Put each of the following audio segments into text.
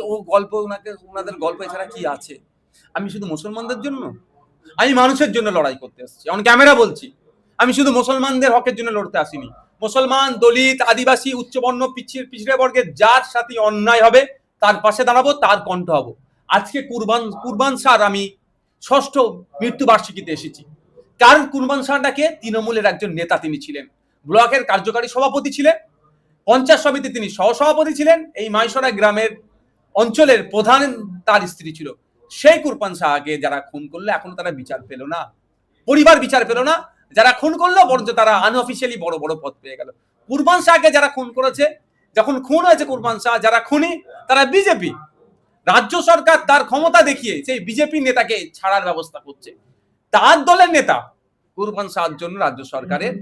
ও গল্প ওনাদের গল্প এছাড়া কি আছে? আমি শুধু মুসলমানদের জন্য, আমি মানুষের জন্য লড়াই করতে এসেছি। অন ক্যামেরা বলছি, আমি শুধু মুসলমানদের হকের জন্য লড়তে আসিনি। মুসলমান, দলিত, আদিবাসী, উচ্চবর্ণ, পিছিয়ে বর্গের যার সাথে অন্যায় হবে তার পাশে দাঁড়াবো, তার কণ্ঠ হব। আজকে কুরবান শাহর আমি ৬ষ্ঠ মৃত্যুবার্ষিকীতে এসেছি। কারণ কুরবান শাহটাকে তৃণমূলের একজন নেতা তিনি ছিলেন, ব্লকের কার্যকারী সভাপতি ছিলেন, পঞ্চায়েত সমিতি তিনি সহসভাপতি ছিলেন, এই মাইসরা গ্রামের অঞ্চলের প্রধান তার স্ত্রী ছিল। সেই কুরবান শাহকে যারা খুন করলো এখনো তারা বিচার পেল না, পরিবার বিচার পেল না। যারা খুন করলো বরঞ্চ তারা আনঅফিসিয়ালি বড় বড় পদ পেয়ে গেল। কুরবান শাহকে যারা খুন করেছে, যখন খুন হয়েছে কুরবান শাহ, যারা খুনি তারা বিজেপি। রাজ্য সরকার তার ক্ষমতা দেখিয়ে সেই বিজেপি নেতাকে ছাড়ার ব্যবস্থা করছে। তার দলের নেতা কুরবান শাহর জন্য রাজ্য সরকারের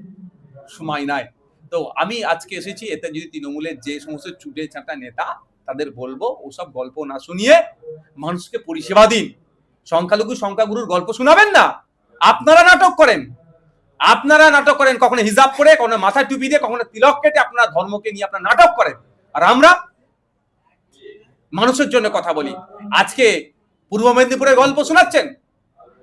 সময় নাই। তো আমি আজকে এসেছি, এতে যদি তৃণমূলের যে সমস্ত চুটে চাটা নেতা, তাদের বলবো ওসব গল্প না শুনিয়ে মানুষকে পরিষেবা দিন। সংখ্যালঘু সংখ্যাগুরুর গল্প শোনাবেন না। আপনারা নাটক করেন, কখনো হিজাব করে, কখনো মাথা টুপি দিয়ে, কখনো তিলক কেটে আপনারা ধর্মকে নিয়ে আপনারা নাটক করেন। আর আমরা মানুষের জন্য কথা বলি। আজকে পূর্ব মেদিনীপুরের গল্প শোনাচ্ছেন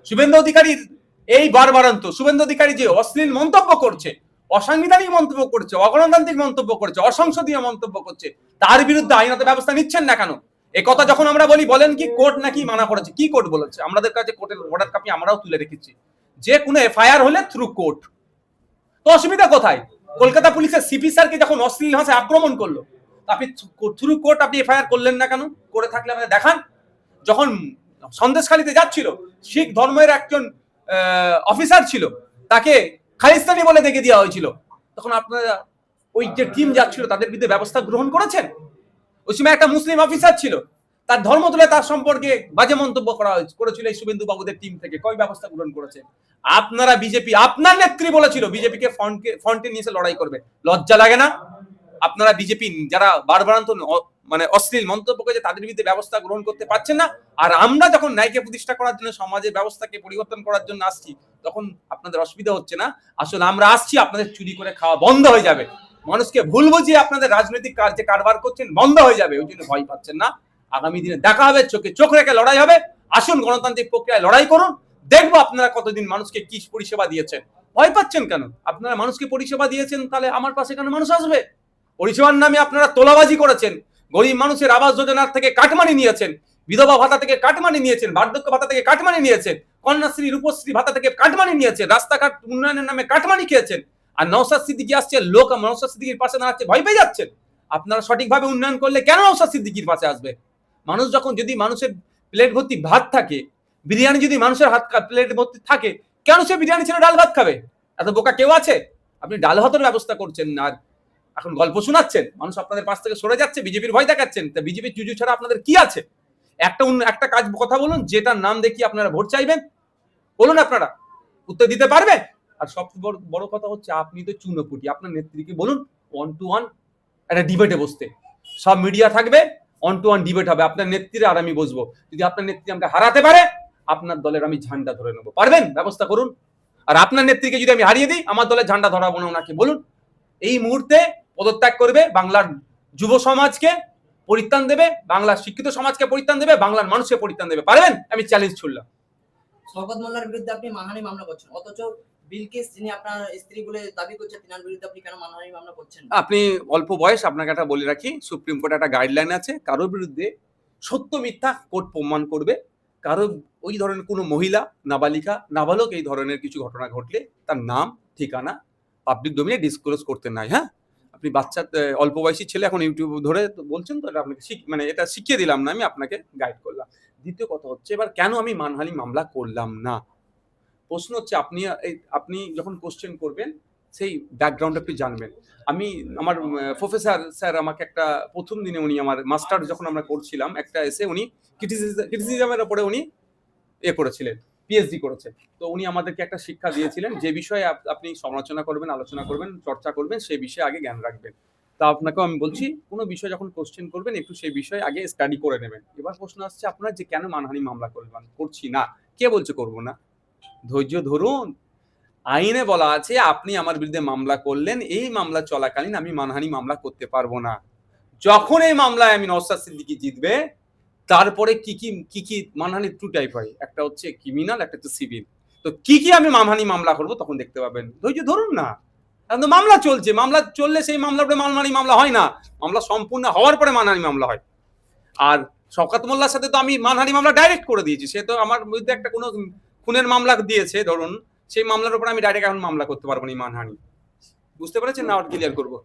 শুভেন্দু অধিকারীর এই বারবারান্ত। শুভেন্দু অধিকারী যে অশ্লীল মন্তব্য করছে, অসাংবিধানিক মন্তব্য করছে, অগণতান্ত্রিক মন্তব্য করছে, অসংসদীয় মন্তব্য করছে, তার বিরুদ্ধে আইনত ব্যবস্থা নিচ্ছেন না কেন? এ কথা যখন আমরা বলেন কি কোর্ট নাকি মানা করেছে। কি কোর্ট বলেছে? আমাদের কাছে কোর্টের অর্ডার কপি আমরাও তুলে রেখেছি। যে কোনো এফআইআর হলে থ্রু কোর্ট। তো অসুবিধা কোথায়? কলকাতা পুলিশের সিপি স্যারকে যখন অশ্লীল ভাষায় আক্রমণ করলো, আপনি থ্রু কোর্ট আপনি এফআইআর করলেন না কেন? করে থাকলে আমাদের দেখান। যখন সন্দেশখালীতে যাচ্ছিল, শিখ ধর্মের একজন অফিসার ছিল, তাকে খালিস্তানি বলে দেখে দেওয়া হয়েছিল, তখন আপনারা ওই যে টিম যাচ্ছিল তাদের বিরুদ্ধে ব্যবস্থা গ্রহণ করেছেন? ওই সময় একটা মুসলিম অফিসার ছিল, তার ধর্ম তুলে তার সম্পর্কে বাজে মন্তব্য করেছিল এই শুভেন্দু বাবুদের টিম থেকে। কই ব্যবস্থা গ্রহণ করেছে? আপনারা বিজেপি, আপনার নেত্রী বলেছিল বিজেপিকে ফ্রন্টে নিয়ে এসে লড়াই করবে। লজ্জা লাগে না? আপনারা বিজেপি যারা বারবারান্ত মানে অশ্লীল মন্তব্য করেছে তাদের বিরুদ্ধে ব্যবস্থা গ্রহণ করতে পারছেন না। আর আমরা যখন ন্যায়কে প্রতিষ্ঠা করার জন্য, সমাজের ব্যবস্থাকে পরিবর্তন করার জন্য আসছি, তখন আপনাদের অসুবিধা হচ্ছে না। আসলে আমরা আসছি, আপনাদের চুরি করে খাওয়া বন্ধ হয়ে যাবে। মানুষকে ভুল বুঝিয়ে আপনাদের রাজনৈতিক কার্যে কারবার করছেন, বন্ধ হয়ে যাবে। ওই জন্য ভয় পাচ্ছেন না। আগামী দিনে দেখা হবে, চোখে চোখ রেখে লড়াই হবে। আসুন গণতান্ত্রিক প্রক্রিয়ায় লড়াই করুন, দেখবো আপনারা কতদিন মানুষকে কি পরিষেবা দিয়েছেন। ভয় পাচ্ছেন কেন? আপনারা মানুষকে পরিষেবা দিয়েছেন, তাহলে আমার পাশে কেন মানুষ আসবে? পরিষেবার নামে আপনারা তোলাবাজি করেছেন। গরিব মানুষের আবাস যোজনার থেকে কাটমানি নিয়েছেন, বিধবা ভাতা থেকে কাটমানি নিয়েছেন, বার্ধক্য ভাতা থেকে কাটমানি নিয়েছেন, কন্যাশ্রী রূপশ্রী ভাতা থেকে কাটমানি নিয়েছেন, রাস্তাঘাট উন্নয়নের নামে কাটমানি খেয়েছেন। আর নওশাদ সিদ্দিকী আসছে, লোক নওশাদ সিদ্দিকীর পাশে দাঁড়াচ্ছে, ভয় পেয়ে যাচ্ছেন। আপনারা সঠিকভাবে উন্নয়ন করলে কেন নওশাদ সিদ্দিকীর পাশে আসবে? মানুষ যখন, যদি মানুষের প্লেট ভর্তি ভাত থাকে, বিরিয়ানি যদি মানুষের প্লেট ভর্তি থাকে, কেন সে বিরিয়ানি ছেড়ে ডাল ভাত খাবে? এত বোকা কেউ আছে? আপনি ডাল ভাতের ব্যবস্থা করছেন না, এখন গল্প শোনাচ্ছেন। মানুষ আপনাদের পাশ থেকে সরে যাচ্ছে, বিজেপির ভয় দেখাচ্ছেন। তা বিজেপির জুজু ছাড়া আপনাদের কি আছে? একটা কাজ কথা বলুন, যেটার নাম দেখি আপনারা ভোট চাইবেন, বলুন। আপনারা উত্তর দিতে পারবেন? আর সবচেয়ে বড় কথা হচ্ছে, আপনি তো চুনোপুটি। আপনার নেত্রীকে বলুন 1 to 1 একটা ডিবেটে বসতে। সব মিডিয়া থাকবে, 1 to 1 ডিবেট হবে। আপনার নেত্রী আর আমি বসবো। যদি আপনার নেত্রী আমাকে হারাতে পারে, আপনার দলের আমি ঝান্ডা ধরে নেবো। পারবেন? ব্যবস্থা করুন। আর আপনার নেত্রীকে যদি আমি হারিয়ে দিই, আমার দলের ঝান্ডা ধরাবো না ওনাকে বলুন। এই মুহূর্তে পদত্যাগ করবে, বাংলার যুব সমাজকে পরিত্রাণ দেবে, বাংলার শিক্ষিত সমাজকে পরিত্রাণ দেবে, বাংলার মানুষকে পরিত্রাণ দেবে। পারবেন? আমি চ্যালেঞ্জ ছুড়লাম। শওকত মোল্লার বিরুদ্ধে আপনি মানহানি মামলা করছেন, অথচ বিলকিস যিনি আপনার স্ত্রী বলে দাবি করছেন, তিনার বিরুদ্ধে আপনি কেন মানহানি মামলা করছেন? আপনি অল্প বয়স, আপনাকে একটা বলে রাখি, সুপ্রিম কোর্টে একটা গাইডলাইন আছে, কারোর বিরুদ্ধে সত্য মিথ্যা কোর্ট প্রমাণ করবে। কারো ওই ধরনের কোনো মহিলা, নাবালিকা, নাবালক এই ধরনের কিছু ঘটনা ঘটলে তার নাম, ঠিকানা পাবলিক ডোমেইনে ডিসক্লোজ করতে নাই। হ্যাঁ, আপনি বাচ্চা, অল্প বয়সী ছেলে, এখন ইউটিউব ধরে বলছেন, তো এটা আপনাকে মানে এটা শিখিয়ে দিলাম না, আমি আপনাকে গাইড করলাম। দ্বিতীয় কথা হচ্ছে, এবার কেন আমি মানহানি মামলা করলাম না? প্রশ্ন হচ্ছে, আপনি যখন কোশ্চেন করবেন, সেই ব্যাকগ্রাউন্ড একটু জানবেন। আমার প্রফেসর স্যার আমাকে একটা, প্রথম দিনে উনি আমার মাস্টার যখন আমরা করছিলাম, একটা এসে উনি ক্রিটিসিজমের উপরে উনি করেছিলেন, পিএইচডি করেছেন। তো উনি আমাদেরকে একটা শিক্ষা দিয়েছিলেন, যে বিষয়ে আপনি সমালোচনা করবেন, আলোচনা করবেন, চর্চা করবেন, সেই বিষয়ে আগে জ্ঞান রাখবেন। তা আপনাকেও আমি বলছি, কোনো বিষয় যখন কোশ্চেন করবেন, একটু সেই বিষয়ে আগে স্টাডি করে নেবেন। এবার প্রশ্ন আসছে আপনার, যে কেন মানহানি মামলা করছি না? কে বলছে করবো না? ধৈর্য ধরুন। আইনে বলা আছে, আপনি আমার বিরুদ্ধে মামলা করলেন, এই মামলা চলাকালীন আমি মানহানি মামলা করতে পারবো না। যখন এই মামলায় আমি নওশাদ সিদ্দিকী জিতবে, তারপরে কি কি মানহানির টু টাইপ হয়, একটা হচ্ছে ক্রিমিনাল, একটা হচ্ছে সিভিল। তো কি আমি মানহানি মামলা করব তখন দেখতে পাবেন। ধৈর্য ধরুন না, এখন তো মামলা চলছে, মামলা চললে সেই মামলার উপরে মানহানি মামলা হয় না, মামলা সম্পূর্ণ হওয়ার পরে মানহানি মামলা হয়। আর শওকত মোল্লার সাথে তো আমি মানহানি মামলা ডাইরেক্ট করে দিয়েছি, সে তো আমার বিরুদ্ধে একটা কোনো খুনের মামলা দিয়েছে ধরুন, সেই মামলার উপর আমি ডাইরেক্ট এখন মামলা করতে পারবো না মানহানি। বুঝতে পেরেছেন না? আর ক্লিয়ার করবো?